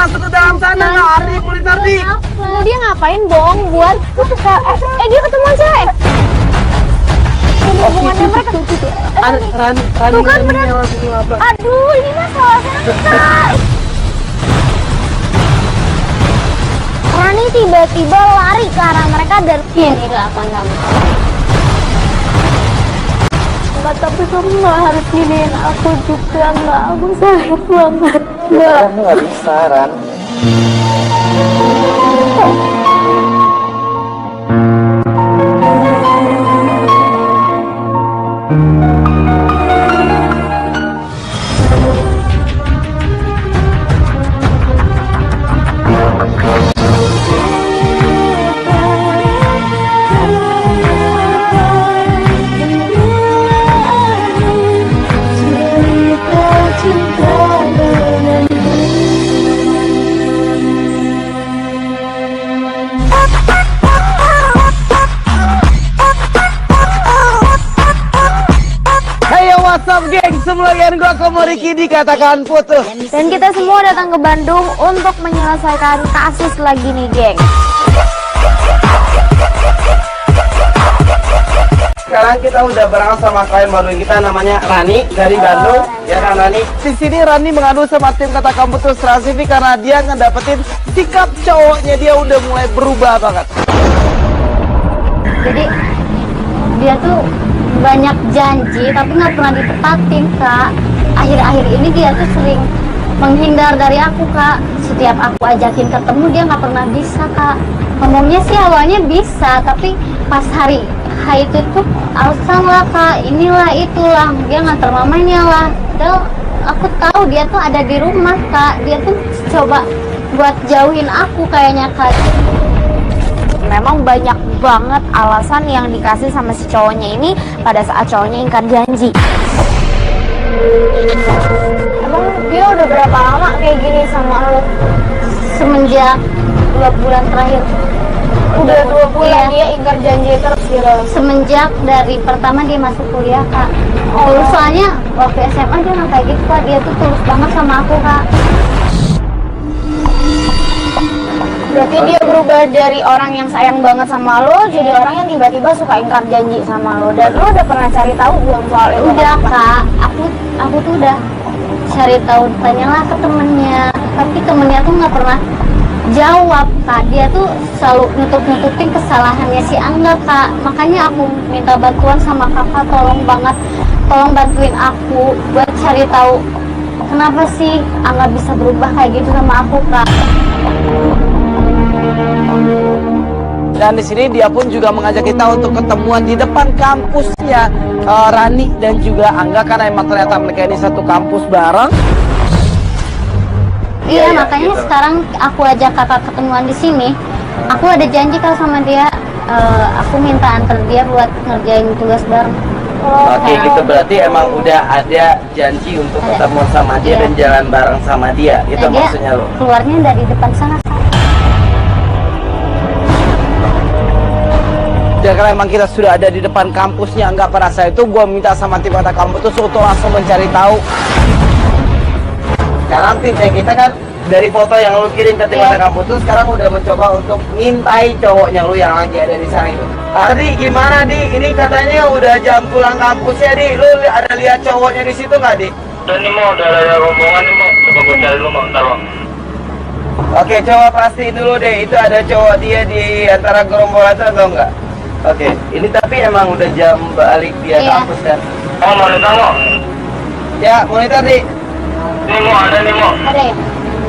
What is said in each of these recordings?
masuk ke dalam sana, lari kulit tadi. Dia ngapain bohong buat dia ketemuan cewek. Ini hubungannya mereka. Rani Tuh kan bener. apa? Aduh, ini mah salah Kak. Rani tiba-tiba lari ke arah mereka dan ini gak akan kamu. Enggak, tapi kamu gak harus giniin aku juga, enggak. Aku sakit banget. Kamu gak bisa, Ran. What's up geng, semuanya gua Komoriki dikatakan putus. Dan kita semua datang ke Bandung untuk menyelesaikan kasus lagi nih geng. Sekarang kita udah bareng sama klien baru kita namanya Rani dari Bandung. Ya kan Rani? Di sini Rani mengadu sama tim Katakan Putus Transvivi karena dia ngedapetin sikap cowoknya dia udah mulai berubah banget. Jadi dia tuh banyak janji tapi nggak pernah ditepatin Kak. Akhir-akhir ini dia tuh sering menghindar dari aku Kak. Setiap aku ajakin ketemu dia nggak pernah bisa Kak. Ngomongnya sih awalnya bisa, tapi pas hari itu tuh alasan lah Kak, inilah itulah, dia nganter mamanya lah. Padahal aku tahu dia tuh ada di rumah Kak. Dia tuh coba buat jauhin aku kayaknya Kak. Memang banyak banget alasan yang dikasih sama si cowoknya ini pada saat cowoknya ingkar janji. Emang dia udah berapa lama kayak gini sama lo? Semenjak 2 bulan terakhir. Udah 2 bulan dia ingkar janji terus gitu. Semenjak dari pertama dia masuk kuliah Kak. Soalnya waktu SMA dia nggak kayak gitu Kak. Dia tuh tulus banget sama aku Kak. Berarti dia berubah dari orang yang sayang banget sama lo jadi orang yang tiba-tiba suka ingkar janji sama lo. Dan lo udah pernah cari tahu belum soal itu? Udah Kak, aku tuh udah cari tahu, tanyalah ke temennya, tapi temennya tuh nggak pernah jawab Kak. Dia tuh selalu nutupin kesalahannya si Angga Kak. Makanya aku minta bantuan sama kakak, tolong bantuin aku buat cari tahu kenapa sih Angga bisa berubah kayak gitu sama aku Kak. Dan di sini dia pun juga mengajak kita untuk ketemuan di depan kampusnya Rani dan juga Angga karena emang ternyata mereka ini satu kampus bareng. Iya, makanya gitu. Sekarang aku ajak kakak ketemuan di sini. Aku ada janji kalau sama dia, aku minta antar dia buat ngerjain tugas bareng. Oke, gitu berarti emang udah ada janji untuk ketemu sama dia dan jalan bareng sama dia. Itu dia maksudnya lo. Keluarnya dari depan sana. Ya karena emang kita sudah ada di depan kampusnya, nggak perasa itu gue minta sama tim Katakan Putus untuk langsung mencari tahu. Sekarang timnya kita kan dari foto yang lu kirim ke tim Katakan Putus sekarang udah mencoba untuk ngintai cowoknya lu yang lagi ada di sana itu. Tadi gimana Di? Ini katanya udah jam pulang kampusnya Di. Lu ada lihat cowoknya di situ nggak Di? Udah nih mau, udah ada rombongan nih mau. Coba gue cari lu mau, ntar lo. Oke, coba pastiin dulu deh itu ada cowok dia di antara gerombolan itu atau enggak? Oke, ini tapi emang udah jam balik dia kampus kan? Oh, monitor lo? Ya, monitor Di. Nih mau, ada nih mau. Ada ya?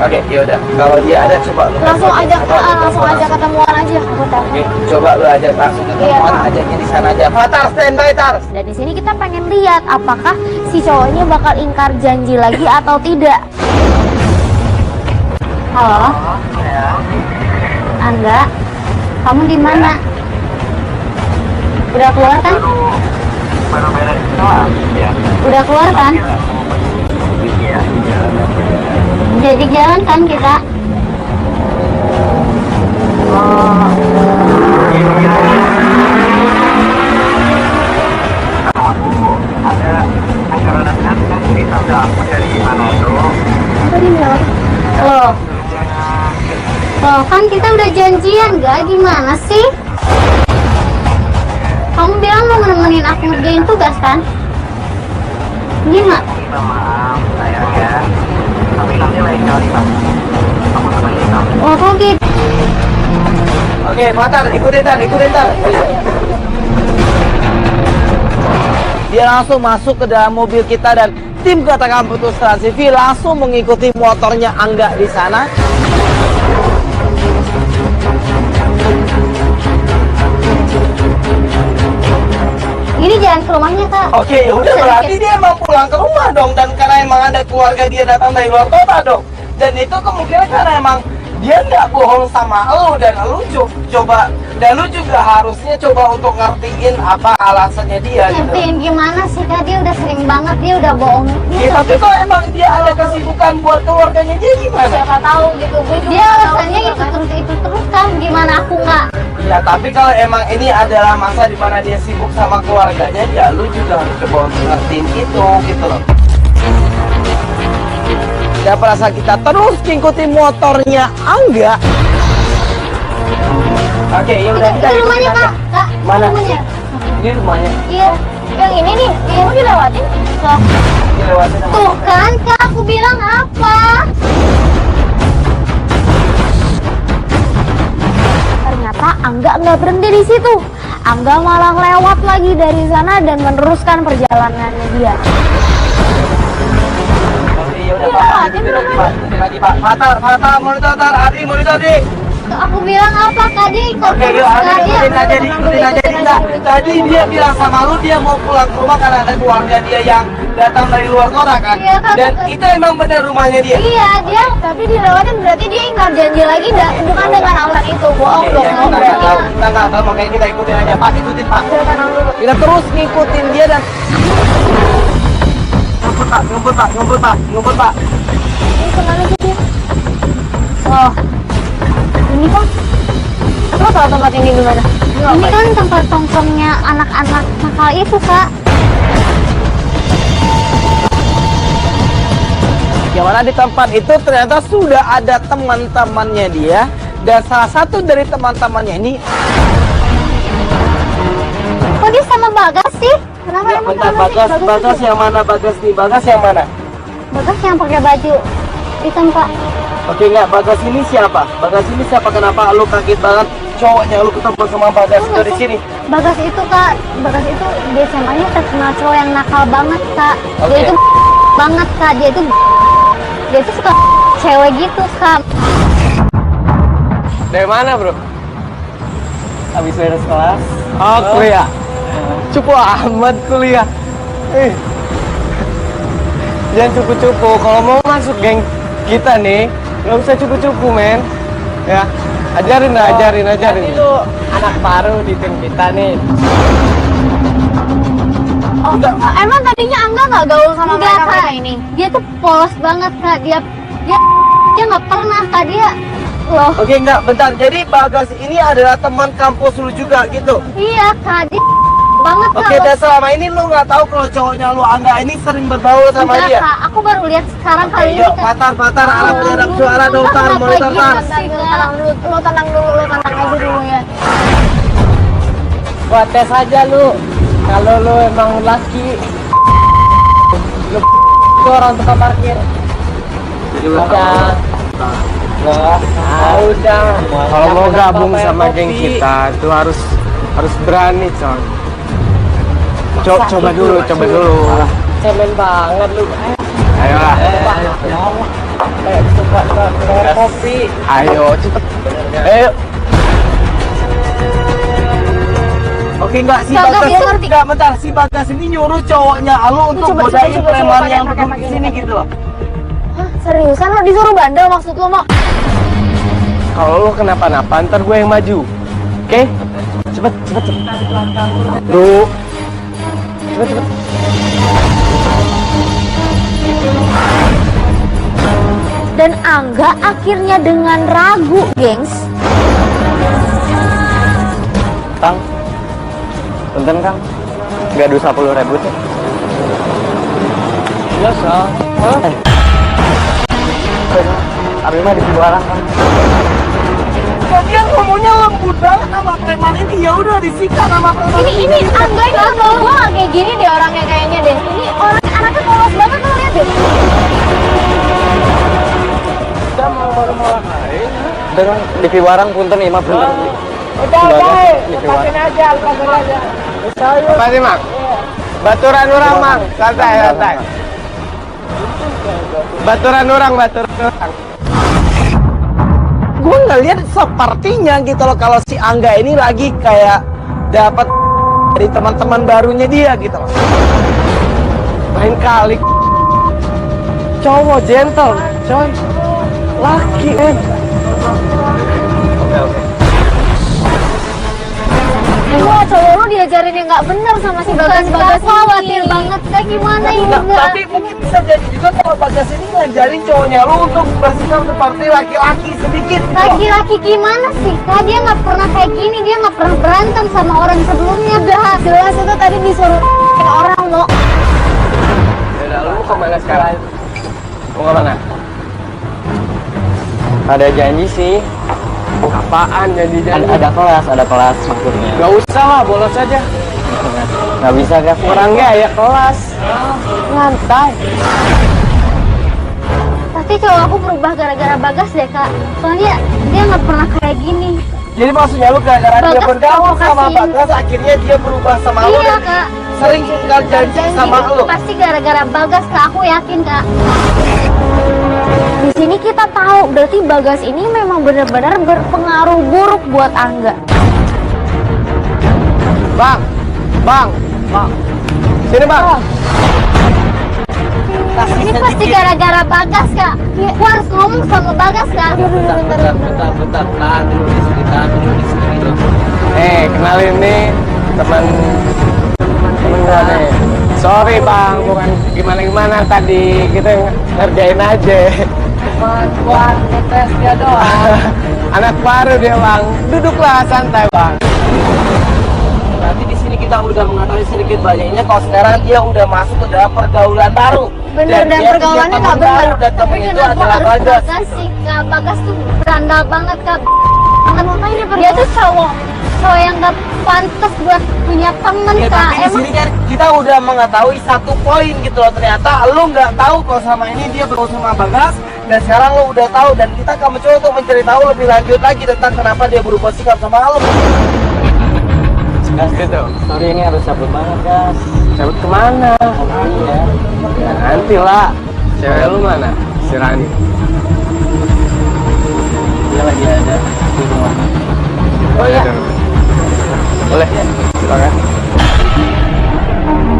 Oke, yaudah. Kalau dia ada coba lu Langsung aja ketemuan aja. Aku tahu. Oke, coba lu ajak langsung ketemuan, ajaknya di sana aja. Fatar, standby Tar. Dan di sini kita pengen lihat apakah si cowoknya bakal ingkar janji lagi atau tidak. Halo? Angga, kamu di mana? Udah keluar kan? Baru beres. Ya. Udah keluar kan? Iya. Jadi jalan kan kita? Ada acara datang kan kita dapat dari Manodo. Loh, Loh, kan kita udah janjian, gak? Gimana sih? Kamu bilang mau nemenin aku ngerjain tugas, kan? Gimana? Minta maaf sayang ya, tapi nanti lain kali Pak aku temenin kamu. Oh, kok gitu? Oke, Fatar, ikutin tar. Dia langsung masuk ke dalam mobil kita dan tim katakan putus Trans TV langsung mengikuti motornya Angga di sana. Ini jalan ke rumahnya, Kak. Oke, ya udah berarti dia emang pulang ke rumah dong, dan karena emang ada keluarga dia datang dari luar kota dong. Dan itu kemungkinan karena emang dia nggak bohong sama lu, dan lu coba, dan lu juga harusnya coba untuk ngertiin apa alasannya dia gitu. Ngertiin gimana sih, Kak? Dia udah sering banget, dia udah bohong. Ya, tapi kalau emang dia ada kesibukan buat keluarganya dia gimana? Siapa tahu gitu. Dia alasannya itu terus kan, gimana aku nggak? Ya, tapi kalau emang ini adalah masa di mana dia sibuk sama keluarganya, ya lu juga harus coba untuk ngertiin itu gitu loh. Ya perasa kita terus ngikuti motornya Angga. Oke, ya udah kita Itu ikutin rumahnya, aja. Kak. Kak, Mana? rumahnya? Ini rumahnya. Iya, yang ini nih, yang dilewatin. Loh, Dilewatin sama. tuh kan, Kak, aku bilang apa? Ternyata Angga nggak berhenti di situ. Angga malah lewat lagi dari sana dan meneruskan perjalanannya dia. Oke, ya udah Pak. Ikutin lagi Pak. Fatar, monitor, Adi, monitor, Di. Aku bilang apa, Kak? Dia ikut Oke, yuk, terus, Adi, Kak. Dia ikutin aja, Di. Ikutin aja, Di. Nah, tadi dia bilang sama lu dia mau pulang ke rumah karena ada keluarga dia yang datang dari luar kota kan? Iya, Kak. Dan itu emang benar rumahnya dia. Iya, dia tapi dilewatin berarti dia ingkar janji lagi, bukan dengan alasan itu. Bohong Iya, dong. kita nggak tahu, makanya kita ikutin aja Pak, ikutin Pak. Kita terus ngikutin dia dan ngumpul Pak. Ini kemana sih dia? Oh, ini kan? Lo tau tempat ini di mana? Ini kan tempat tongkrongnya anak-anak nakal itu, Kak. Yang mana di tempat itu ternyata sudah ada teman-temannya dia, dan salah satu dari teman-temannya ini. Kok dia sama Bagas sih? Kenapa Ya, emang bentar, sama sih? Bagas yang mana? Bagas yang mana? Bagas yang pakai baju hitam, Kak. Oke, enggak, Bagas ini siapa? Kenapa lu kaget banget cowoknya lu ketemu sama Bagas Oh, dari sini? Bagas itu, Kak, Bagas itu di SMA-nya terkenal cowok yang nakal banget, Kak. Dia Oke. itu banget, Kak. Dia itu suka cewek gitu, Kak. Dari mana, Bro? Habis beres kelas. Oh, kuliah. Cukup amat kuliah. Jangan cupu-cupu. Kalau mau masuk geng kita nih, nggak usah cupu-cupu, men. Ya, ajarin. Jadi lu anak baru di tim kita nih. Oh, emang tadinya Angga nggak gaul sama mereka ini? Dia tuh polos banget, Kak. Dia nggak pernah, Kak. Dia loh. Oke, enggak, bentar. Jadi Bagas ini adalah teman kampus lu juga gitu. Iya, Kak. Dia banget, Kak. Oke, dan selama ini lu nggak tahu kalau cowoknya lu Angga ini sering berbaur sama Enggak, dia. Kak. Aku baru lihat sekarang Oke, kali ini, yuk, Kak. Fatar, alat penyadap suara dong, Tar, monitor, Tar. Lu tenang dulu aja dulu ya. Gua tes aja lu. Kalau lu emang laki, lu ke orang tukang parkir. Udah. Udah. Kalau mau gabung Bayar sama kopi. geng kita itu harus berani, coy. Coba dulu. Cemen banget lu. Ayolah. Suka bayar kopi. Ayo, cepet. Ayo. Oke, enggak, si Bagas, Bagas dia ngerti. enggak, bentar, si Bagas ini nyuruh cowoknya lu untuk godain preman yang duduk di sini gitu loh. Hah, seriusan lo disuruh bandel maksud lo, Mak? Kalau lu kenapa-napa, ntar gue yang maju. Oke? Cepet. Lu. Cepet. Dan Angga akhirnya dengan ragu, gengs. Kang. Punten, Kang. Nggak ada 10.000 tuh. Biasa. Tapi mah di luaran kan. Dia ngomongnya lembut banget sama preman ini, ya udah disikat sama preman Ini Angga ini gua nggak kayak gini deh orangnya kayaknya deh. Ini orang anaknya polos banget tuh lihat deh. Kita mau ngapain? Dengan di Piwarang punten imah punten. Udah, lepasin aja. Apa sih, Mang? Baturan orang, Mang. Santai. Baturan orang. Gue ngeliat sepertinya gitu loh kalau si Angga ini lagi kayak dapat dari teman-teman barunya dia gitu loh. Lain kali cowok gentle, coy, laki Oke. Wah, cowok lu diajarin yang nggak bener sama si Bagas. Khawatir banget kayak gimana ini Nah, enggak. tapi mungkin bisa jadi juga kalau Bagas ini ngajarin cowoknya lu untuk bersikap seperti laki-laki sedikit gitu loh. Laki-laki gimana sih kak? Dia nggak pernah kayak gini, dia nggak pernah berantem sama orang sebelumnya. Jelas itu tadi disuruh orang lo. Yaudah, lu mau kemana sekarang? Mau kemana? Ada janji sih. Apaan janji-janji? Ada kelas maksudnya. Gak usah lah, bolos aja. Nggak bisa kan? Orangnya ya kelas. Santai. Pasti cowok aku berubah gara-gara Bagas deh kak. Soalnya dia nggak pernah kayak gini. Jadi maksudnya lu gara-gara dia Bagas bergaul sama provokasin. Bagas akhirnya dia berubah sama lu Iya dan kak. sering ingkar janji sama itu lu. pasti gara-gara Bagas kak, aku yakin kak. Di sini kita tahu berarti Bagas ini memang benar-benar berpengaruh buruk buat Angga. Bang. Sini, Bang. Ini pasti gara-gara Bagas kak. Aku harus ngomong sama Bagas kak. Bentar, tahan dulu di sini dulu. Kenalin nih teman gua nih. Sorry, Bang, bukan gimana tadi. Kita ngerjain aja. Buat ngetes dia doang. Anak baru dia, Bang. Duduklah santai, Bang. Nanti di sini kita udah mengetahui sedikit banyaknya kalau sekarang dia udah masuk ke dalam pergaulan baru. Bener, dan dia pergaulannya punya gak teman bener. baru dan Tapi temen itu kenapa adalah harus Bagas. Bagas sih kak? Bagas tuh berandal banget kak. Dia tuh cowok yang gak pantas buat punya temen Ya, kak. tapi di sini kan kita udah mengetahui satu poin gitu loh, ternyata lu nggak tahu kalau sama ini dia bergaul sama Bagas dan sekarang lu udah tahu dan kita akan mencoba untuk mencari tahu lebih lanjut lagi tentang kenapa dia berubah sikap sama lu. Gas gitu. Sorry ini harus cabut banget Gas. Cabut kemana? Iya. Ya, nanti lah. Cewek lu mana? Si Rani. Dia lagi ada di rumah. Oh iya. Boleh. Silakan.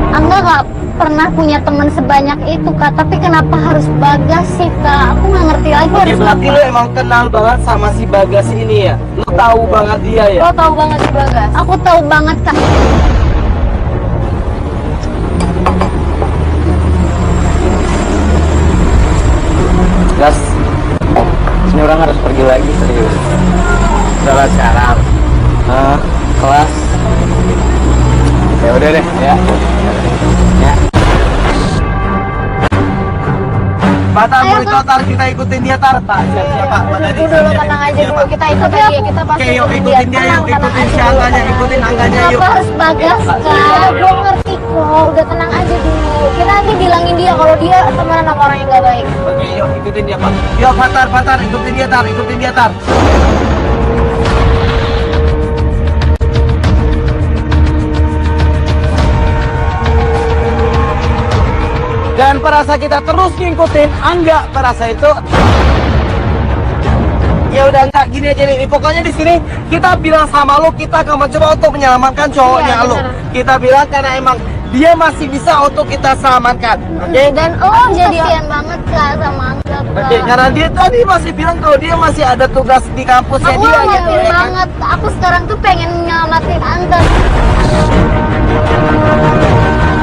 Angga gak pernah punya teman sebanyak itu kak. Tapi kenapa harus Bagas sih kak? Aku nggak ngerti lagi Oke, harus berarti apa. lu emang kenal banget sama si Bagas ini ya? Lu tahu banget dia ya? Lo tahu banget si Bagas? Aku tahu banget kak. Gas, ini orang harus pergi lagi serius. Udah sekarang. Kelas. Ya udah deh, ya. Ya. Batal Ayo, berita Kak. tar kita ikutin dia tar. Tak siapa? Tunggu dulu, tenang aja dulu. Kita ikut aja, kita pasti Oke, yuk ikutin ikutin dia, Tenang, yuk ikutin tenang si aja dulu, Angganya, tenang ikutin aja. Angganya yuk. Kenapa harus Bagas kak? Gue ngerti kok. Udah tenang aja dulu. Kita nanti bilangin dia kalau dia temenan sama orang yang gak baik. Oke, yuk ikutin dia Pak. Yuk Fatar, ikutin dia tar. Dan perasa kita terus ngikutin Angga perasa itu. Ya udah enggak gini aja nih. Pokoknya di sini kita bilang sama lu kita akan mencoba untuk menyelamatkan cowoknya Iya, lu. bener. Kita bilang karena emang dia masih bisa untuk kita selamatkan. Oke? Dan jadi kasihan banget kak sama Angga kak. Oke, karena dia tadi masih bilang kalau dia masih ada tugas di kampusnya Aku dia gitu khawatir ya kan? banget. Aku sekarang tuh pengen nyelamatin Angga.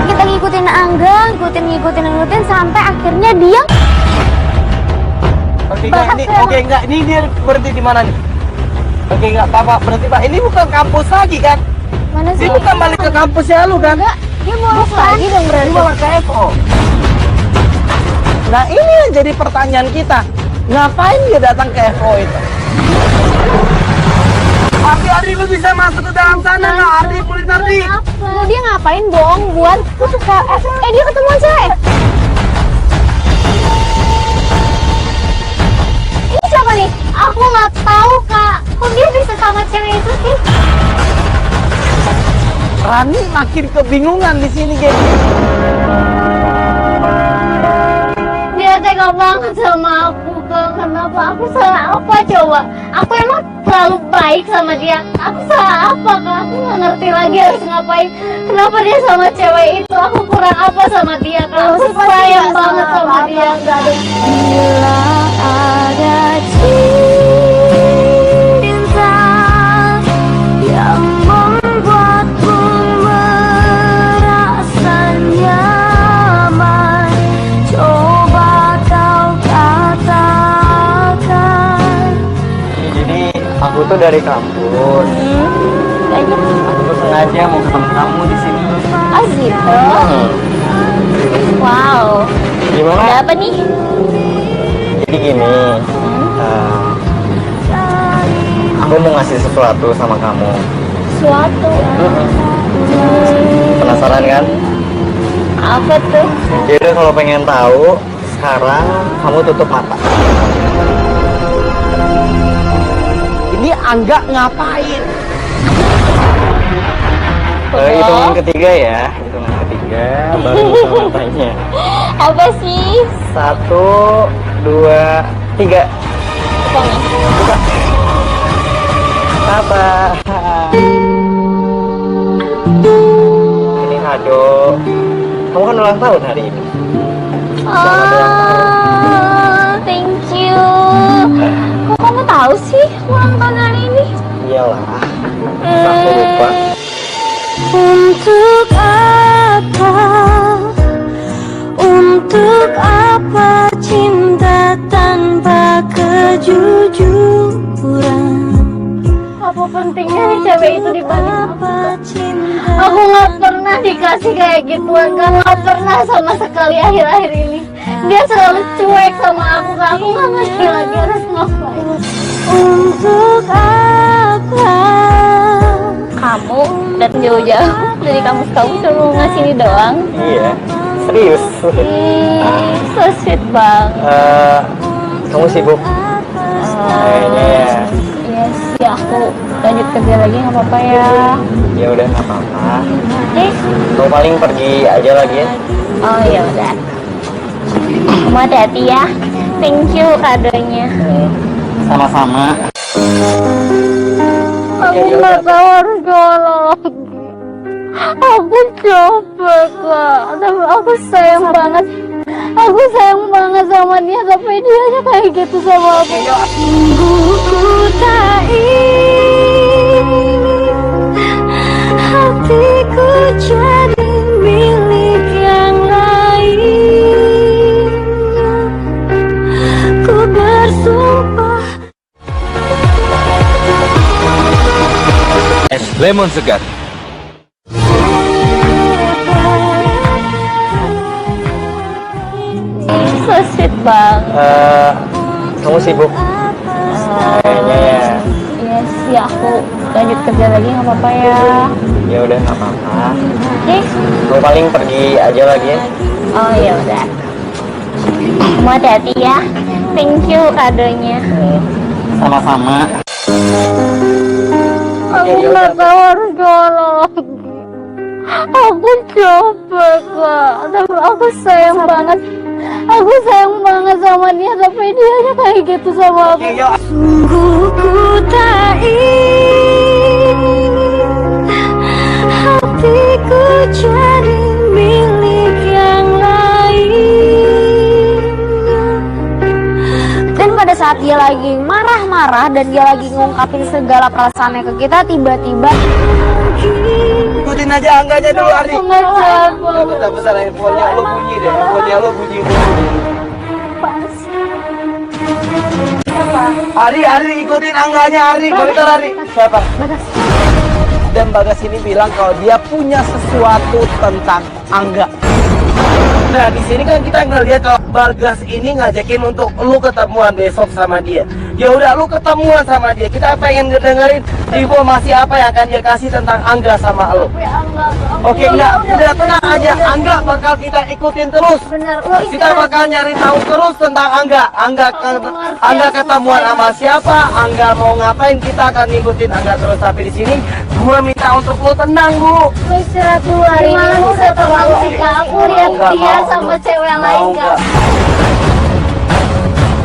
Kita ngikutin Angga, ngikutin sampai akhirnya dia Oke, enggak. Ini dia berhenti di mana nih? Oke, enggak apa-apa. Berhenti, Pak. Ini bukan kampus lagi kan? mana sih? Dia bukan balik ke kampusnya lu kan? Enggak, dia bolos lagi dong Ini berarti. malah ke FO. Nah, ini yang jadi pertanyaan kita. Ngapain dia datang ke FO itu? Ardi, lu bisa masuk ke dalam sana nggak? Ardi, kulit Ardi. Lu dia ngapain bohong buat? Aku suka. Dia ketemuan cewek. Ini siapa nih? Aku nggak tahu kak. Kok dia bisa sama cewek itu sih? Rani makin kebingungan di sini, geng. Dia tega banget sama aku kak. Kenapa? Aku salah apa coba? Aku emang terlalu baik sama dia. Aku salah apa kak? Aku nggak ngerti lagi harus ngapain. Kenapa dia sama cewek itu? Aku kurang apa sama dia kak? Aku sayang banget sama dia kak. Bila ada cinta yang membuatku merasa nyaman, coba kau katakan. Jadi aku tuh dari kampus. Aku tuh sengaja mau ketemu kamu di sini. Oh gitu. Wow. Gimana? Ada apa nih? Jadi gini, aku mau ngasih sesuatu sama kamu. Suatu. Penasaran kan? Apa tuh? Jadi kalau pengen tahu, sekarang kamu tutup mata. Ini Angga ngapain? Hitungan ketiga ya, hitungan ketiga baru buka matanya. Apa sih? 1, 2, 3. Buka. Apa? Ini kado. Kamu kan ulang tahun hari ini. Oh, thank you. Kok kamu tahu sih ulang tahun hari ini? Iyalah. Aku lupa. Untuk apa? Untuk apa cinta tanpa kejujuran? Apa pentingnya nih cewek itu dibanding aku nggak pernah dikasih kayak gituan, nggak pernah sama sekali akhir-akhir ini. Dia selalu cuek sama aku, Kak. Aku nggak ngerti lagi harus ngapain. Untuk apa? Kamu datang jauh-jauh dari kampus kamu cuma ngasih ini doang? Iya, serius. So sweet banget. Kamu sibuk? Kayaknya ya. Iya sih, aku lanjut kerja lagi nggak apa-apa ya. Ya udah nggak apa-apa. Oke. Kamu paling pergi aja lagi ya. Oh ya udah. Kamu hati-hati ya. Thank you kadonya. Sama-sama. Aku nggak tahu harus gimana lagi. Aku capek kak. Tapi aku sayang banget. Aku sayang banget sama dia, tapi dia aja kayak gitu sama aku. Sungguh tak ingin hatiku jadi milik yang lain. Ku bersumpah. Es lemon segar. So sweet banget. Kamu sibuk? Kayaknya ya. Iya sih, aku lanjut kerja lagi nggak apa-apa ya. Ya udah nggak apa-apa. Oke. Kamu paling pergi aja lagi ya. Oh ya udah. Kamu hati-hati ya. Thank you kadonya. Sama-sama. Aku nggak tahu harus gimana lagi. Aku capek kak. Tapi aku sayang banget. Aku sayang banget sama dia, tapi dia aja kayak gitu sama aku. Sungguh ku tak ingin hatiku jadi milik yang lain. Dan pada saat dia lagi marah-marah dan dia lagi ngungkapin segala perasaannya ke kita, tiba-tiba Ikutin aja Angganya dulu, Ardi. aku nggak sabar. Bentar, handphonenya lo bunyi deh. Handphonenya lo bunyi. Ardi, ikutin Angganya, Ardi. Bentar, Ardi. Siapa? Bagas. Dan Bagas ini bilang kalau dia punya sesuatu tentang Angga. Nah di sini kan kita ngeliat kalau Bagas ini ngajakin untuk lu ketemuan besok sama dia. Ya udah lu ketemuan sama dia. Kita pengen dengerin informasi apa yang akan dia kasih tentang Angga sama lu. Oke enggak, udah tenang aja. Angga bakal kita ikutin terus. Bener. Kita bakal nyari tahu terus tentang Angga. Angga ketemuan sama siapa? Angga mau ngapain? Kita akan ngikutin Angga terus. Tapi di sini gua minta untuk lu tenang, Bu. Lu istirahat dulu hari ini. Lu udah terlalu sikap aku lihat dia sama cewek yang lain enggak.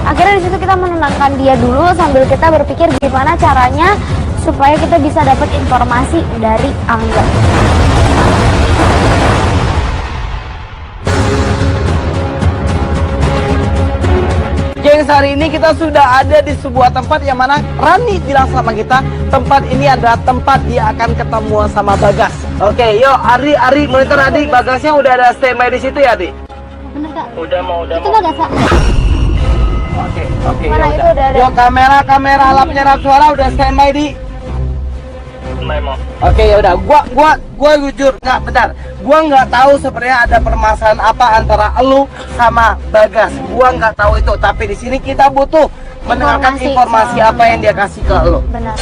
Akhirnya di situ kita menenangkan dia dulu sambil kita berpikir gimana caranya supaya kita bisa dapat informasi dari Angga. Gengs, hari ini kita sudah ada di sebuah tempat yang mana Rani bilang sama kita tempat ini adalah tempat dia akan ketemu sama Bagas. Oke, yuk Ari monitor adik, Bagasnya udah ada standby di situ ya, Adik? Bener Kak? Udah mau Itu Bagas Kak? Oke, Mana ya itu udah. udah ada? Yuk kamera alat penyerap suara udah standby di. mau. Oke, ya udah. Gua jujur nggak bentar. Gua nggak tahu sebenarnya ada permasalahan apa antara elu sama Bagas. Gua nggak tahu itu. Tapi di sini kita butuh mendengarkan informasi apa yang dia kasih ke elu. Benar.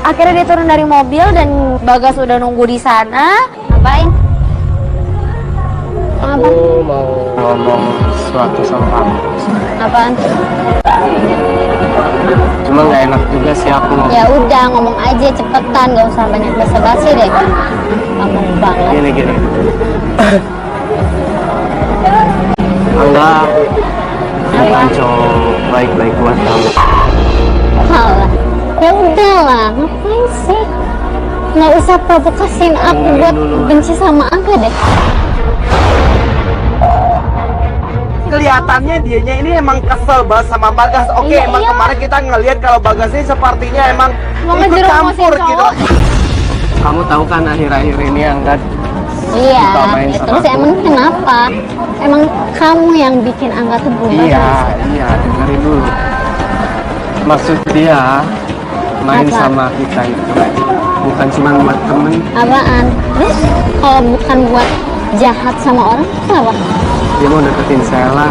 Akhirnya dia turun dari mobil dan Bagas udah nunggu di sana. Ngapain? Apa? Mau ngomong sesuatu sama kamu. Apaan? Cuma nggak enak juga sih aku ngomong. Ya udah ngomong aja cepetan, gak usah banyak basa-basi deh. Ngomong banget. Gini. Angga bukan cowok baik-baik buat kamu. Halah. Ya udahlah, ngapain sih? Nggak usah provokasiin aku buat benci sama Angga deh. Kelihatannya dianya ini emang kesel banget sama Bagas. Oke, Iya, emang iya. kemarin kita ngelihat kalau Bagas ini sepertinya emang Mau ikut ngejerumusin campur gitu. cowok. Kamu tahu kan akhir-akhir ini Angga Iya, Dikomain ya, sama terus aku. emang kenapa? Emang kamu yang bikin Angga tuh berubah? Iya, dengerin dulu. Maksud dia main Apa? sama kita itu bukan cuma buat temen. Apaan? Terus kalau bukan buat jahat sama orang, kenapa? Dia mau deketin Sela.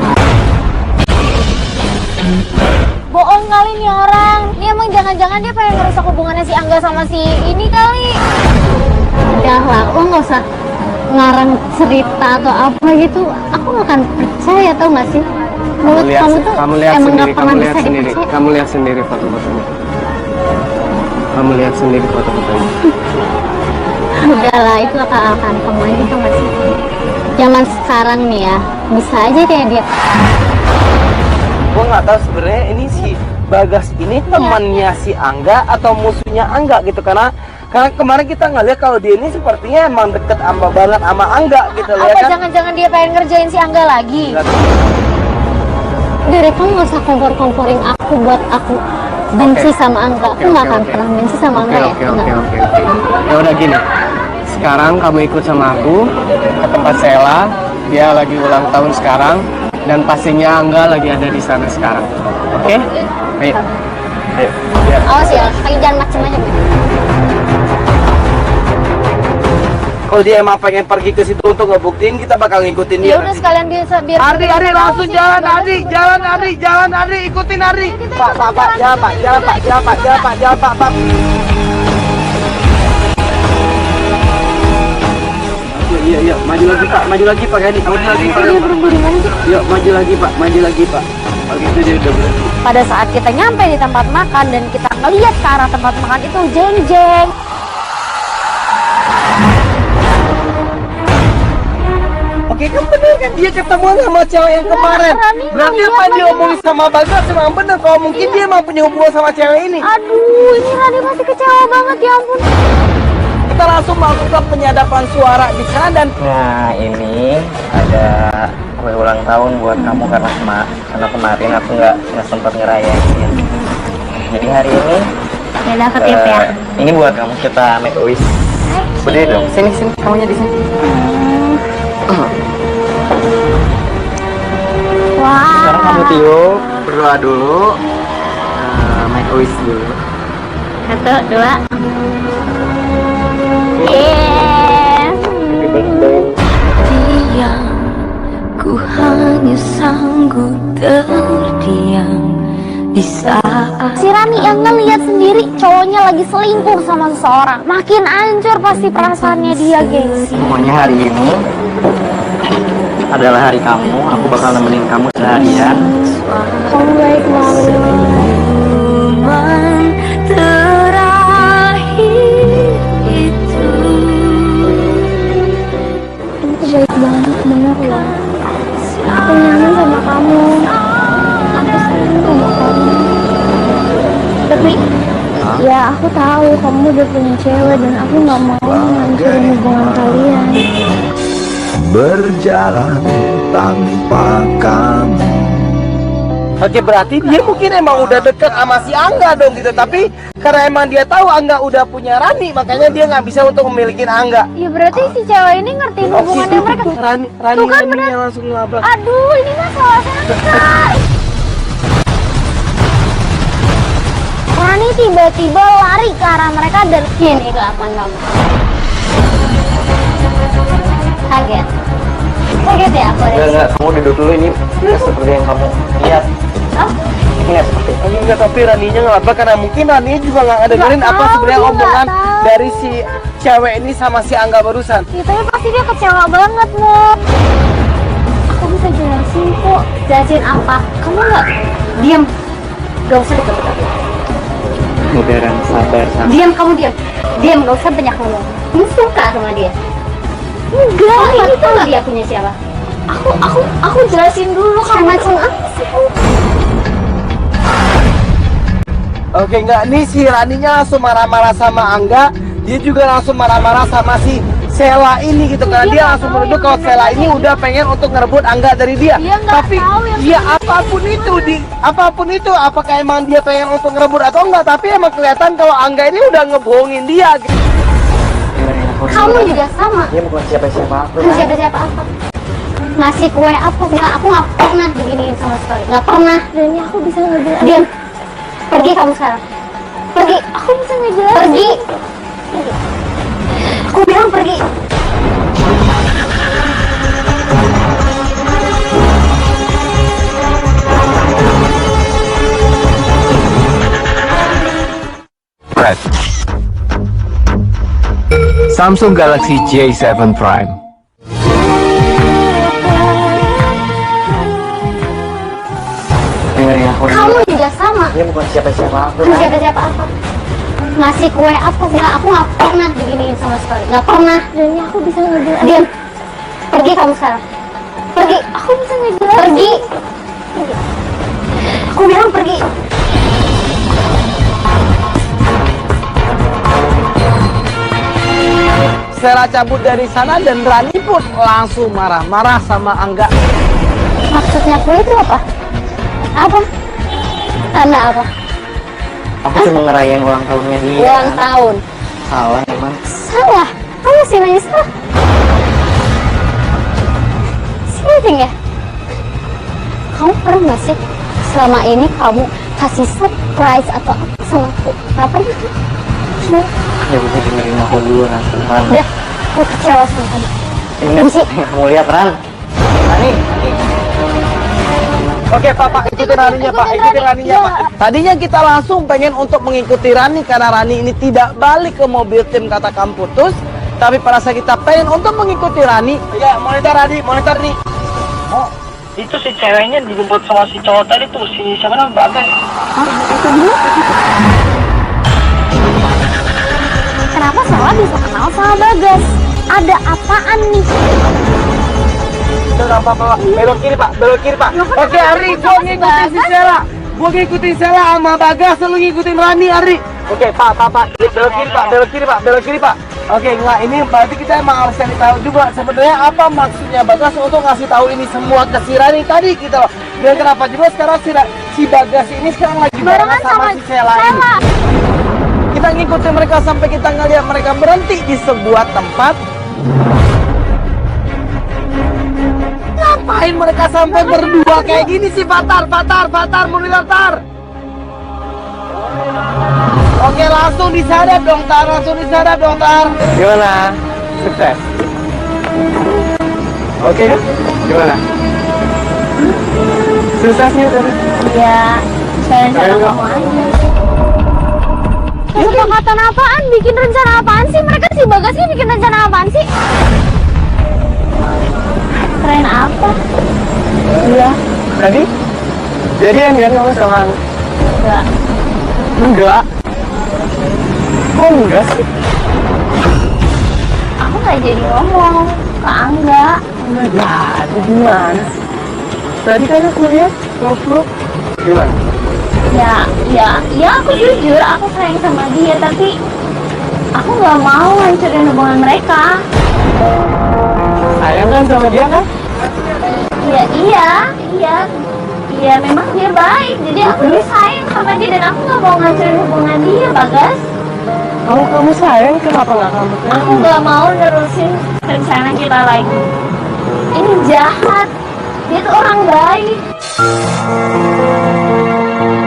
Bohong kali nih orang. Ini emang jangan-jangan dia pengen ngerusak hubungannya si Angga sama si ini kali. Udah lah, lo nggak usah ngarang cerita atau apa gitu. Aku nggak akan percaya, tau gak sih? Mulut kamu tuh kamu lihat emang sendiri, nggak pernah kamu bisa lihat sendiri, dipercaya. kamu lihat sendiri foto-fotonya. Kamu lihat sendiri foto-fotonya. Udah lah, itu akal kantong lagi tau gak sih? Zaman sekarang nih ya, bisa aja kayak dia. Gua nggak tahu sebenarnya ini si Bagas ini temannya si Angga atau musuhnya Angga gitu, karena kemarin kita ngeliat kalau dia ini sepertinya emang deket banget sama Angga gitu ya Apa kan. jangan-jangan dia pengen ngerjain si Angga lagi? Dari kamu gak usah kompor-komporin aku buat aku benci sama Angga. Aku gak akan pernah benci sama Angga ya. Oke. Ya udah gini. Sekarang kamu ikut sama aku ke tempat Sela. Dia lagi ulang tahun sekarang dan pastinya Angga lagi ada di sana sekarang. Oke? Ayo. Biar. Awas ya, kali jangan macem-macem. Kalau dia emang pengen pergi ke situ untuk ngebuktiin, kita bakal ngikutin dia. Ya udah sekalian biasa biar. Ardi langsung jalan Ardi, ikutin Ardi. Pak, jalan Pak. Iya, maju lagi Pak Gadi, maju lagi Pak. Dia berhenti di mana sih? Yuk, maju lagi Pak. Oh gitu dia udah berhenti. Pada saat kita nyampe di tempat makan dan kita ngeliat ke arah tempat makan itu jeng-jeng. Oke, kan bener kan dia ketemu sama cewek yang kemarin. Rani, Berarti iya, apa yang bener. diomongin sama Bagas emang bener. Kalau mungkin dia emang punya hubungan sama cewek ini. Aduh, ini Rani masih kecewa banget ya ampun. Kita langsung melakukan penyadapan suara di sana dan Nah ini ada kue ulang tahun buat kamu karena kemarin aku nggak sempat ngerayain. Jadi hari ini Ya udah ketip ya. ini buat kamu, kita make a wish. Berdiri dong, sini kamunya di sini. Wah. Sekarang kamu tiup, berdoa dulu, make a wish dulu. 1, 2. Yes. Happy birthday. Ku hanya sanggup terdiam di saat Si Rani yang ngeliat sendiri cowoknya lagi selingkuh sama seseorang. Makin hancur pasti perasaannya dia, gengsi. Pokoknya hari ini adalah hari kamu. Aku bakal nemenin kamu seharian. Kamu baik banget. momen terakhir itu. Kamu tuh baik banget, bener loh. Aku nyaman sama kamu. Aku sayang sama kamu. Tapi ya aku tahu kamu udah punya cewek dan aku nggak mau ngancurin hubungan kalian. Berjalan tanpa kamu. Oke, berarti dia mungkin emang udah deket sama si Angga dong gitu. Tapi karena emang dia tahu Angga udah punya Rani, makanya dia nggak bisa untuk memiliki Angga. Ya berarti si cewek ini ngertiin hubungannya mereka. Rani Tuh kan bener. langsung ngelabrak. Aduh, ini mah salah sangka. Rani tiba-tiba lari ke arah mereka dan ini kelakuan kamu. Kaget. Kaget ya aku deh. Enggak, kamu duduk dulu, ini nggak seperti yang kamu lihat. Oh, Ini nggak seperti itu. Enggak, tapi Raninya ngelabrak karena mungkin Raninya juga nggak dengerin Nggak apa tahu, sebenarnya dia omongan nggak tahu. dari si cewek ini sama si Angga barusan. ya, tapi pasti dia kecewa banget, Mo. Aku bisa jelasin kok. Jelasin apa? Kamu nggak diam. Gak usah deket-deket. Modern, sabar, sabar. Diam, kamu diam. Diam, gak usah banyak ngomong. Kamu suka sama dia? Enggak, ini tuh dia punya siapa? Aku jelasin dulu. Kamu macam apa sih? Oke, enggak, nih si Raninya langsung marah-marah sama Angga. Dia juga langsung marah-marah sama si Sela ini gitu. Karena dia langsung menuduh kalau Sela ini udah pengen untuk ngerebut Angga dari dia. Dia nggak Tapi tahu yang ya apapun itu, apakah emang dia pengen untuk ngerebut atau enggak, tapi emang kelihatan kalau Angga ini udah ngebohongin dia gitu. Kamu juga sama. Dia bukan siapa-siapa aku. Bukan siapa-siapa apa? Ngasih kue apa? Enggak, aku nggak pernah beginiin sama sekali. Nggak pernah. Dan aku bisa ngejelasin. Diam. Pergi kamu sekarang. Pergi. Aku bisa ngejelasin. Pergi. Aku bilang pergi. Samsung Galaxy J7 Prime. Dengerin aku. Kamu juga sama. Dia bukan siapa-siapa aku. Bukan siapa-siapa apa? Ngasih kue apa? Enggak, aku nggak pernah beginiin sama sekali. Nggak pernah. Dan aku bisa ngejelasin. Diam. Pergi kamu sekarang. Pergi. Aku bisa ngejelasin. Pergi. Aku bilang pergi. Sela cabut dari sana dan Rani pun langsung marah-marah sama Angga. Maksudnya kue itu apa? Apa? Tanda apa? Aku cuma ngerayain ulang tahunnya dia. Ulang tahun. Salah emang. Salah. Kamu masih nanya salah? Penting ya? Kamu pernah nggak sih selama ini kamu kasih surprise atau apa sama aku? Nggak pernah. Nah, Ya bisa dengerin aku dulu, Ran. udah, aku kecewa sama kamu. Ini Benci. kamu lihat, Ran. Rani. Oke, Pak, ikutin Raninya, Pak. Ikutin Raninya, Pak. Tadinya kita langsung pengen untuk mengikuti Rani karena Rani ini tidak balik ke mobil tim katakan putus. Tapi pada saat kita pengen untuk mengikuti Rani, ya monitor Rani, monitor nih. Oh, itu si ceweknya dijemput sama si cowok tadi tuh, si siapa namanya, Bagas. Itu dia. Kenapa Sela bisa kenal sama Bagas? Ada apaan nih? Udah apa-apa, Pak. Belok kiri, Pak. Belok kiri, Pak. Oke, Ari, gua ngikutin si Sela. Gua ngikutin Sela sama Bagas, lu ngikutin Rani, Ari. Oke, Pak. Belok kiri, Pak. Belok kiri, Pak. Belok kiri, Pak. Oke, enggak, ini berarti kita emang harus cari tahu juga sebenarnya apa maksudnya Bagas untuk ngasih tahu ini semua ke si Rani tadi gitu loh. Dan kenapa juga sekarang si Bagas ini sekarang lagi barengan sama si Sela ini. Kita ngikutin mereka sampai kita ngeliat mereka berhenti di sebuah tempat. Ngapain mereka sampai berdua kayak gini sih, Fatar, monitor Tar. Oke, langsung disadap dong, Tar. Gimana? Sukses. Oke, gimana? suksesnya tadi. Ya, saya rencana kamu aja. Kesepakatan apaan? Bikin rencana apaan sih? Mereka si Bagas ini bikin rencana apaan sih? Keren apa? Iya. Tadi jadian kan kamu sama Enggak. enggak? Kok enggak sih? Aku nggak jadi ngomong ke Angga. Enggak jadi gimana sih? Tadi kan aku lihat vlog gimana? Ya aku jujur, aku sayang sama dia, tapi aku nggak mau hancurin hubungan mereka. Sayang kan sama dia kan? Iya, memang dia baik, jadi aku juga sayang sama dia dan aku nggak mau ngancurin hubungan dia, Bagas. Kalau kamu sayang, kenapa nggak kamu Aku nggak mau nerusin rencana kita lagi. Ini jahat, dia tuh orang baik.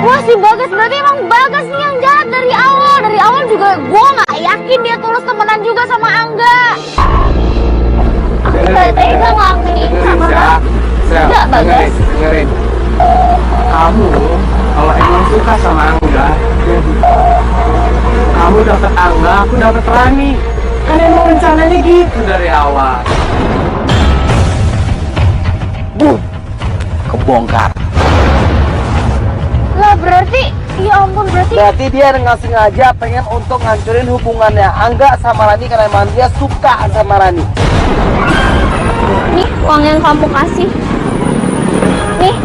Wah, si Bagas berarti emang Bagas nih yang jahat dari awal. Dari awal juga gue nggak yakin dia tulus temenan juga sama Angga. Aku nggak tega ngelakuin ini sama kamu. Enggak, Bagas. Dengerin. Kamu kalau emang suka sama Angga, kamu dapat Angga, aku dapat Rani. Kan emang rencananya gitu dari awal. Kebongkar. Lah berarti, ya ampun Berarti dia dengan sengaja pengen untuk ngancurin hubungannya Angga sama Rani karena emang dia suka sama Rani. nih uang yang kamu kasih. Nih,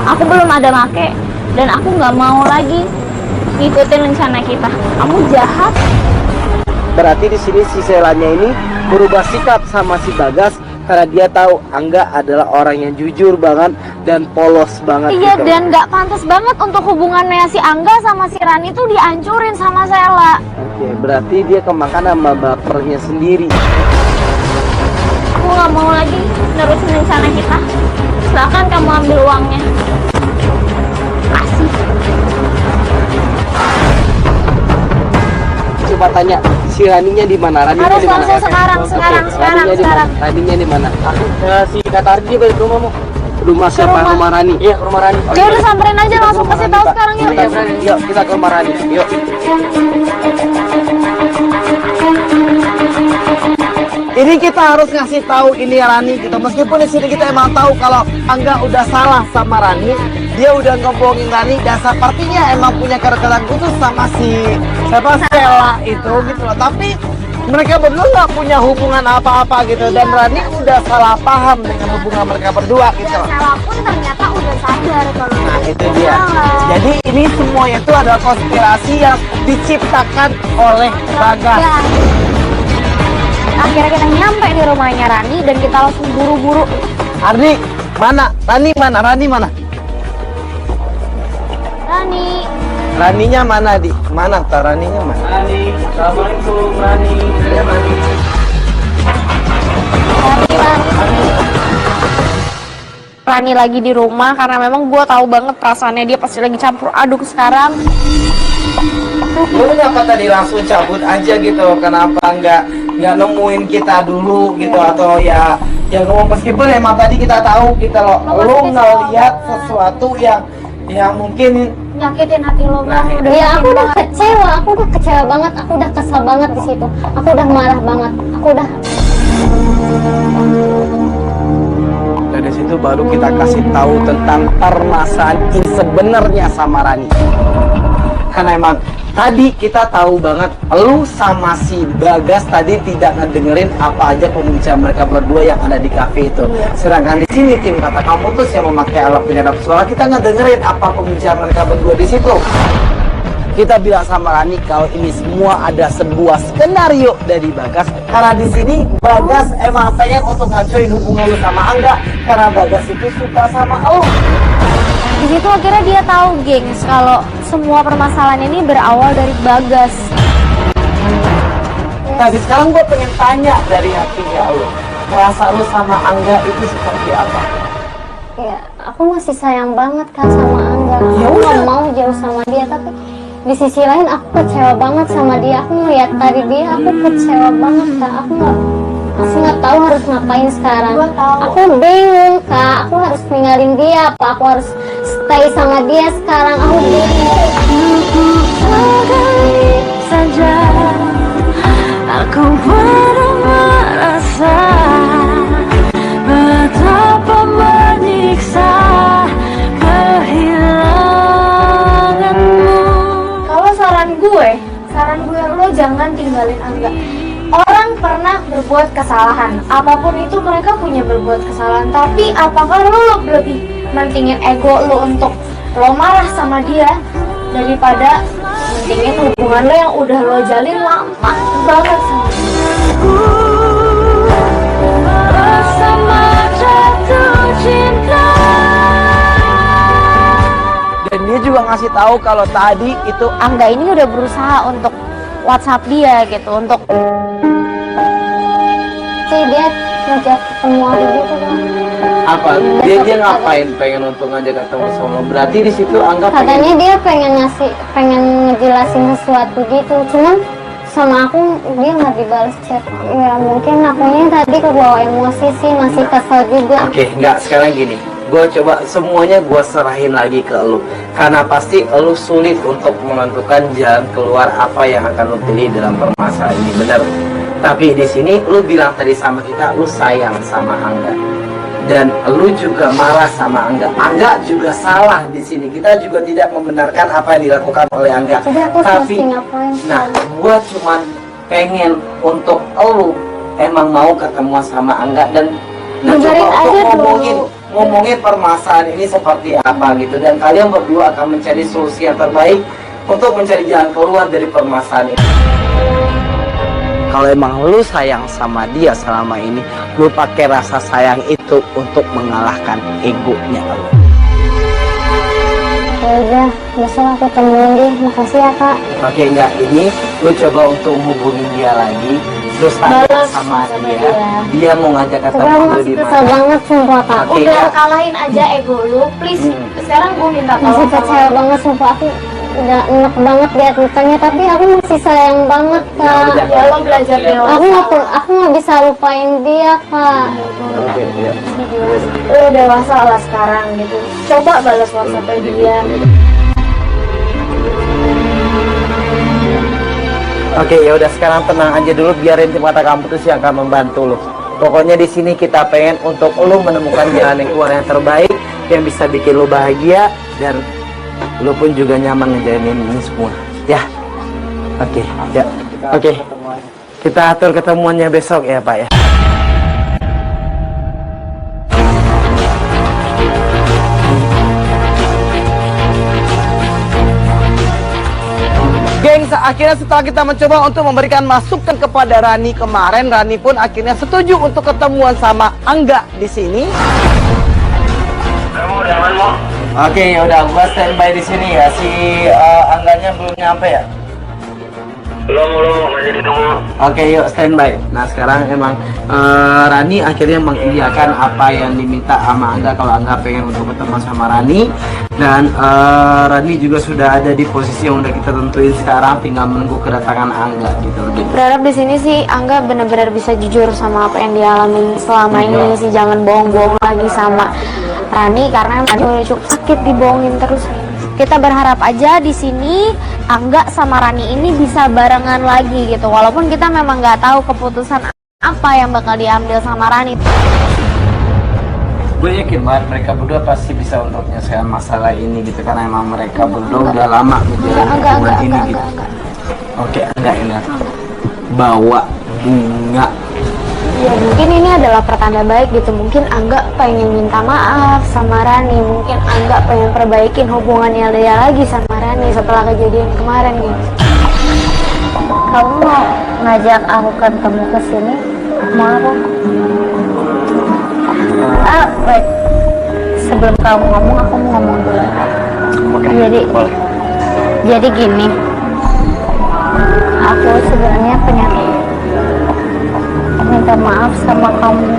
aku belum ada make dan aku nggak mau lagi ngikutin rencana kita. Kamu jahat. Berarti di sini si Selanya ini berubah sikap sama si Bagas karena dia tahu Angga adalah orang yang jujur banget dan polos banget. Iya, gitu. dan nggak pantas banget untuk hubungannya si Angga sama si Rani tuh dihancurin sama Sela. Oke, berarti dia kemakan sama bapernya sendiri. Aku nggak mau lagi nerusin rencana kita. Silakan kamu ambil uangnya. Kasih. Coba tanya si Raninya di mana? Raninya Harus di mana? langsung sekarang. Raninya di mana? Aku si Kak Ardi balik ke rumahmu. Rumah siapa? rumah. Rumah Rani. Iya, ke rumah Rani. Ya udah samperin aja, langsung kasih tahu sekarang yuk. Yuk, kita ke rumah Rani. Yuk. Ini kita harus ngasih tahu ini Rani gitu. Meskipun di sini kita emang tahu kalau Angga udah salah sama Rani, dia udah ngebohongin Rani dan sepertinya emang punya kedekatan khusus sama si siapa Stella itu gitu loh. Tapi mereka berdua nggak punya hubungan apa-apa gitu dan Rani udah salah paham dengan hubungan mereka berdua gitu. Sela pun ternyata udah sadar kalau Nah itu dia. Jadi ini semuanya itu adalah konspirasi yang diciptakan oleh Bagas. Akhirnya kita nyampe di rumahnya Rani dan kita langsung buru-buru. Ardi, mana? Rani mana? Rani mana? Rani, Raninya mana, Di? Mana? Raninya mana? Rani, assalamualaikum Rani. Rani lagi di rumah karena memang gue tahu banget perasaannya dia pasti lagi campur aduk sekarang. Lu kenapa tadi langsung cabut aja gitu? Kenapa nggak nemuin kita dulu gitu atau ya ngomong meskipun emang tadi kita tahu kita lu ngeliat sesuatu yang mungkin Nyakitin hati lo banget. Nah, Ya aku udah kecewa banget, aku udah kesel banget di situ. Aku udah marah banget, aku udah. dari situ baru kita kasih tahu tentang permasalahan yang sebenarnya sama Rani. Karena emang tadi kita tahu banget lu sama si Bagas tadi tidak ngedengerin apa aja pembicaraan mereka berdua yang ada di kafe itu. Sedangkan di sini tim kata kamu tuh yang memakai alat penyadap suara kita ngedengerin apa pembicaraan mereka berdua di situ. Kita bilang sama Rani kalau ini semua ada sebuah skenario dari Bagas karena di sini Bagas emang pengen untuk ngancurin hubungan lu sama Angga karena Bagas itu suka sama lu. Di situ akhirnya dia tahu, gengs, kalau semua permasalahan ini berawal dari Bagas. Tapi sekarang gue pengen tanya dari hatinya lu, perasaan lu sama Angga itu seperti apa? Ya, aku masih sayang banget kan sama Angga. Aku nggak mau jauh sama dia, tapi di sisi lain aku kecewa banget sama dia. Aku ngeliat tadi dia, aku kecewa banget kan. masih nggak tahu harus ngapain sekarang. Aku bingung kak, aku harus ninggalin dia apa aku harus stay sama dia sekarang, aku bingung. Sekali saja aku pernah merasa betapa menyiksa kehilanganmu. Kalau saran gue lo jangan tinggalin Angga. Orang pernah berbuat kesalahan, apapun itu mereka punya berbuat kesalahan. Tapi apakah lo lebih mentingin ego lo untuk lo marah sama dia daripada mentingin hubungan lo yang udah lo jalin lama banget sama dia? Bersama jatuh cinta. Dan dia juga ngasih tahu kalau tadi itu Angga ini udah berusaha untuk WhatsApp dia gitu, untuk sih dia ngajak ketemu aku gitu kan. Apa? Dia ngapain pengen untuk ngajak ketemu sama lo? Berarti di situ anggap Katanya dia pengen ngejelasin sesuatu gitu, cuman sama aku dia nggak dibalas chat. Ya mungkin akunya tadi kebawa emosi sih, masih kesel juga. Oke, enggak, sekarang gini. Gue coba semuanya gue serahin lagi ke lu. Karena pasti lu sulit untuk menentukan jalan keluar apa yang akan lu pilih dalam permasalahan ini, benar. Tapi di sini lu bilang tadi sama kita, lu sayang sama Angga. Dan lu juga marah sama Angga. Angga juga salah di sini. Kita juga tidak membenarkan apa yang dilakukan oleh Angga. Jadi aku Tapi, mesti ngapain? nah, gue cuman pengen untuk lu emang mau ketemu sama Angga dan Dengerin coba aja untuk ngomongin permasalahan ini seperti apa gitu, dan kalian berdua akan mencari solusi yang terbaik untuk mencari jalan keluar dari permasalahan ini. kalau emang lu sayang sama dia selama ini, lu pakai rasa sayang itu untuk mengalahkan egonya lu. Ya udah, besok aku temuin dia. Makasih ya kak. Oke, enggak, ini lu coba untuk hubungin dia lagi, terus tanya Balas sama sama dia, dia. dia mau ngajak ketemu Sekarang lu masih di kesel mana. banget sumpah kak. Oke, Udah Kak. kalahin aja ego lu, please. Sekarang gue minta Masih tolong sama kecewa banget sumpah, aku udah enak banget lihat mukanya, tapi aku masih sayang banget kak. ya lo belajar dewasa. Aku nggak bisa lupain dia kak. Oke, ya. Lo dewasa lah sekarang gitu. Coba balas WhatsApp dia. Oke, ya udah sekarang tenang aja dulu, biarin tim kata kampus yang akan membantu lo. Pokoknya di sini kita pengen untuk lo menemukan jalan yang keluar yang terbaik, yang bisa bikin lo bahagia dan lo pun juga nyaman ngejalanin ini semua. Ya, oke, ya, oke. Kita atur ketemuannya besok ya Pak ya. Geng, akhirnya setelah kita mencoba untuk memberikan masukan kepada Rani kemarin, Rani pun akhirnya setuju untuk ketemuan sama Angga di sini. Oke, ya udah, gua standby di sini ya. Si Angganya belum nyampe ya? Belum, masih ditunggu. Oke, yuk standby. Nah sekarang emang Rani akhirnya mengiyakan apa yang diminta sama Angga, kalau Angga pengen untuk ketemu sama Rani. Dan Rani juga sudah ada di posisi yang udah kita tentuin sekarang, tinggal menunggu kedatangan Angga gitu. Berharap di sini sih Angga benar-benar bisa jujur sama apa yang dialami selama ini sih, jangan bohong-bohong lagi sama Rani karena Rani udah cukup sakit dibohongin terus. Kita berharap aja di sini Angga sama Rani ini bisa barengan lagi gitu, walaupun kita memang nggak tahu keputusan apa yang bakal diambil sama Rani. Gue yakin banget mereka berdua pasti bisa untuk menyelesaikan masalah ini gitu, karena emang mereka berdua udah lama menjalani hubungan ini gitu. Oke, Angga ingat bawa bunga. Ya mungkin ini adalah pertanda baik gitu, mungkin Angga pengen minta maaf sama Rani, mungkin Angga pengen perbaikin hubungannya dia lagi sama Rani setelah kejadian kemarin gitu. Kamu mau ngajak aku ketemu ke sini? Mau apa? Wait. Sebelum kamu ngomong, aku mau ngomong dulu. Jadi gini, aku sebenarnya pengen minta maaf sama kamu,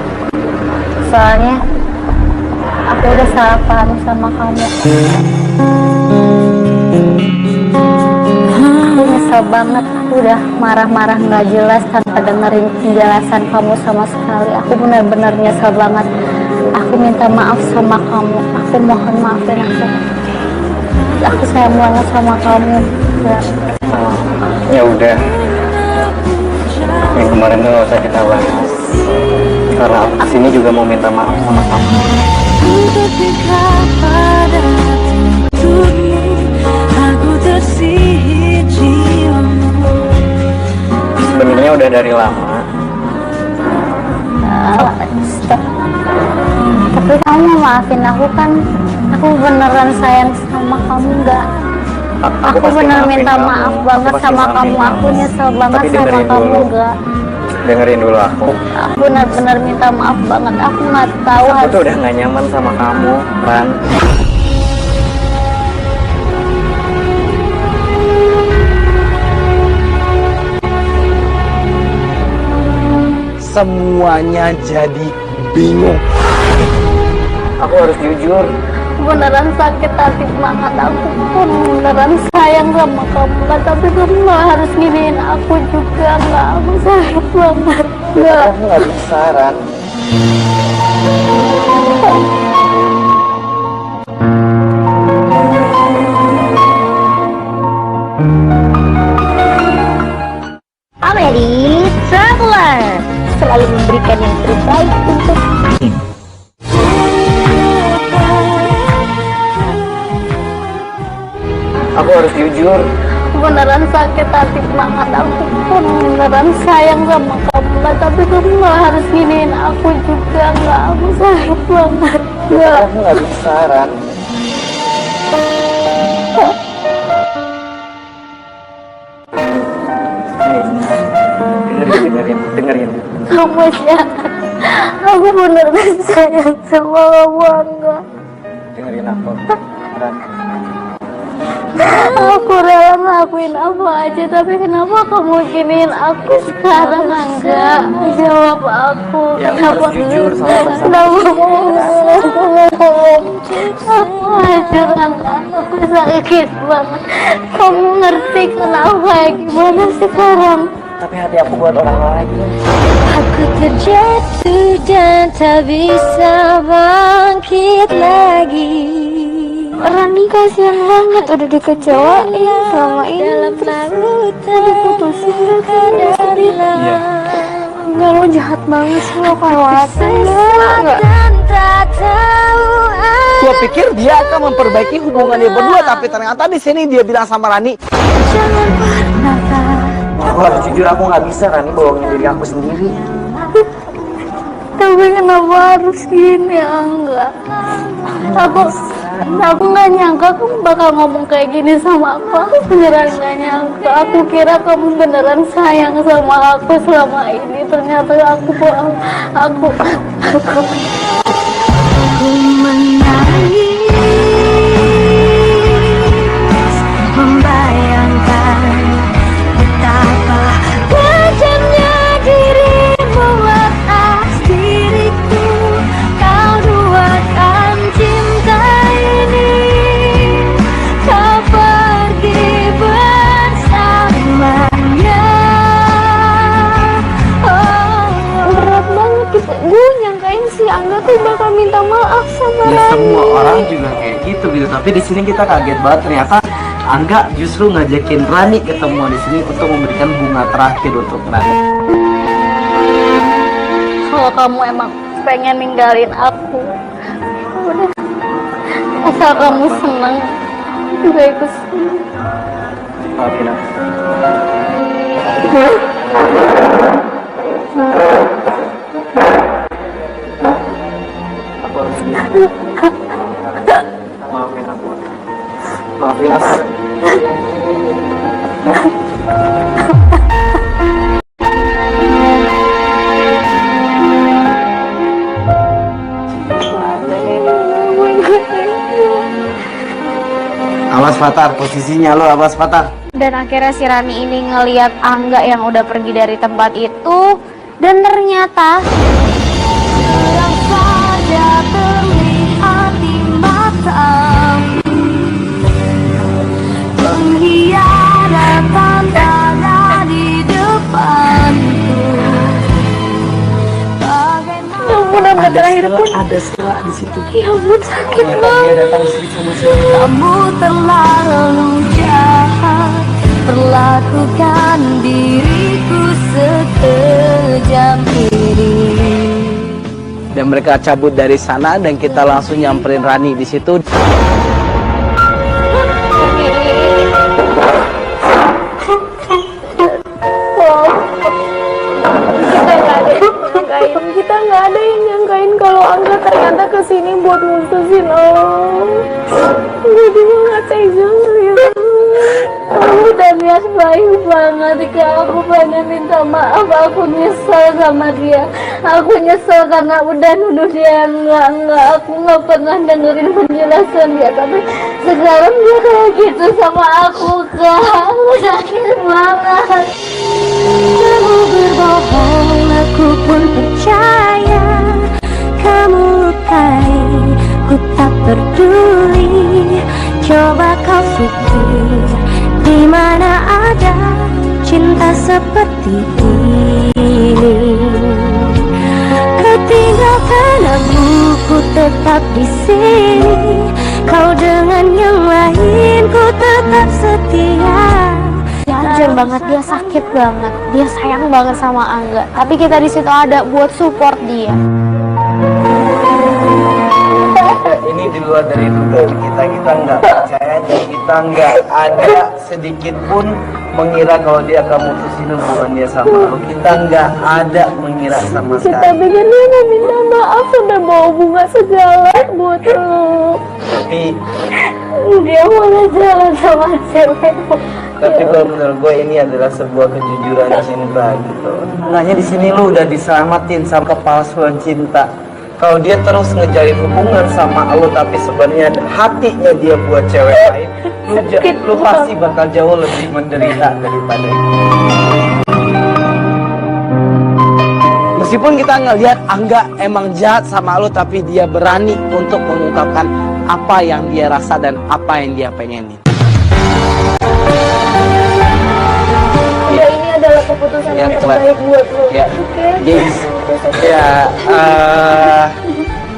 soalnya aku udah salah paham sama kamu. Aku nyesel nyesel banget. Aku udah marah-marah nggak jelas tanpa dengerin penjelasan kamu sama sekali. Aku benar-benar nyesel banget. Aku minta maaf sama kamu. Aku mohon maafin aku. Aku sayang banget sama kamu. Ya. Ya udah, yang kemarin tuh gak usah kita bahas, karena aku kesini juga mau minta maaf sama kamu. Ku berpikir pada untukmu, aku tersihir jiwamu. Sebenarnya udah dari lama. Stop. Tapi kamu maafin aku kan? Aku beneran sayang sama kamu nggak? Aku pasti bener maafin minta kamu. maaf Aku banget pasti sama maafin kamu. Aku nyesel banget Tapi sama dengerin kamu dulu. nggak? Dengerin dulu aku. Aku benar-benar minta maaf banget. Aku nggak tahu Aku harus. tuh udah gak nyaman sama kamu, Ran. Semuanya jadi bingung. Aku harus jujur. Beneran sakit hati banget. Aku pun beneran sayang sama kamu kan, tapi kamu nggak harus giniin aku juga. Nggak, aku sakit banget. Nggak. Aku gak bisa, Ran. Amedy Traveler selalu memberikan yang terbaik untuk Aku harus jujur. beneran sakit hati banget. Aku pun beneran sayang sama kamu kan, tapi kamu nggak harus giniin aku juga. Nggak, aku sakit banget. Nggak. Aku gak bisa, Ran. Dengerin. Kamu jahat. Aku beneran sayang sama kamu, Angga. Dengerin aku, Ran. Aku rela ngelakuin apa aja, tapi kenapa kamu giniin aku sekarang, Angga? Jawab aku. Ya, aku Kenapa harus jujur sama pasangan. Kenapa aku hancur, Angga? Aku sakit banget. Kamu ngerti kenapa kayak gimana sekarang? Tapi hati aku buat orang lain. Aku terjatuh dan tak bisa bangkit lagi. Rani kasihan banget udah dikecewain selama ini, Dalam lautan diputusin dari Enggak, lo jahat banget sih, lo khawatir enggak? dan tak tahu Gua pikir dia akan memperbaiki hubungannya berdua, tapi ternyata di sini dia bilang sama Rani, jangan pernah Aku harus jujur, aku gak bisa, Rani, bohongin diri aku sendiri. Tapi kenapa harus gini, Angga? Aku nggak nyangka kamu bakal ngomong kayak gini sama aku. Aku beneran nggak nyangka. Aku kira kamu beneran sayang sama aku selama ini. Ternyata aku bohong. Aku menangis, membayangkan betapa kejamnya dirimu atas diriku. Kau duakan cinta ini, kau pergi bersamanya. Berat banget gitu. Gue nyangkain si Angga tuh bakal minta maaf sama ya Rani. semua orang juga kayak gitu. Tapi di sini kita kaget banget, ternyata Angga justru ngajakin Rani ketemu di sini untuk memberikan bunga terakhir untuk Rani. kalau kamu emang pengen ninggalin aku, udah. Asal kamu senang, juga ikut senang. Maafin aku. Aku harus jujur. Maafin aku. Maafin aku. Awas Fatar, posisinya lo awas Fatar. Dan akhirnya si Rani ini ngeliat Angga yang udah pergi dari tempat itu, dan ternyata Yang saja terlihat di matamu, pengkhianatan tak terakhir pun ada setelah di situ. ya ampun sakit Dia banget. datang sini sama saya. Kamu terlalu jahat, perlakukan diriku sekejam ini. Dan mereka cabut dari sana dan kita langsung nyamperin Rani di situ. Kita nggak ada yang nyangkain kalau Angga ternyata kesini buat mutusin gue juga nggak tega ngeliat kamu udah niat baik banget Kak. Aku pengen minta maaf, aku nyesel sama dia, aku nyesel karena udah nuduh dia enggak, aku nggak pernah dengerin penjelasan dia, tapi sekarang dia kayak gitu sama aku Kak. Aku sakit banget. Kamu berbohong, aku pun percaya. Kamu lukai, ku tak peduli. Coba kau pikir, di mana ada cinta seperti ini. Kau tinggalkan aku, ku tetap di sini. Kau dengan yang lain, ku tetap setia. Jujur banget, dia sakit banget, dia sayang banget sama Angga, tapi kita di situ ada buat support dia. Ini di luar dari dugaan kita nggak percaya dan kita nggak ada sedikit pun mengira kalau dia akan mutusin hubungan dia sama lu. Kita nggak ada mengira sama Kita sekali. bikin dia minta maaf, udah bawa bunga segala buat lu. Tapi Dia malah jalan sama cewek. kalau menurut gue ini adalah sebuah kejujuran cinta gitu. Makanya di sini lu udah diselamatin sama kepalsuan cinta. Kalau dia terus ngejalin hubungan sama lu tapi sebenarnya hatinya dia buat cewek lain, lu pasti bakal jauh lebih menderita daripada itu. Meskipun kita ngelihat Angga emang jahat sama lu, tapi dia berani untuk mengungkapkan apa yang dia rasa dan apa yang dia pengenin. Ya, ini adalah keputusan Ya, yang Clara. terbaik buat lu. Ya, Oke. Gengs. Ya,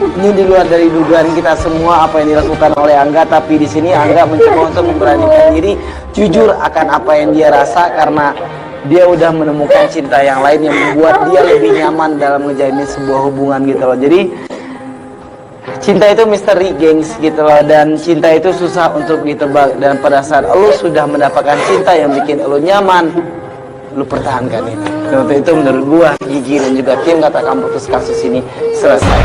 ini di luar dari dugaan kita semua apa yang dilakukan oleh Angga, tapi di sini Angga mencoba untuk memberanikan diri jujur akan apa yang dia rasa karena dia udah menemukan cinta yang lain yang membuat dia lebih nyaman dalam ngejalin sebuah hubungan gitu loh. Jadi cinta itu misteri, gengs, gitu loh, dan cinta itu susah untuk ditebak, dan pada saat lu sudah mendapatkan cinta yang bikin lu nyaman, lu pertahankan itu. Dan untuk itu menurut gua, Gigi dan juga tim Katakan Putus kasus ini selesai.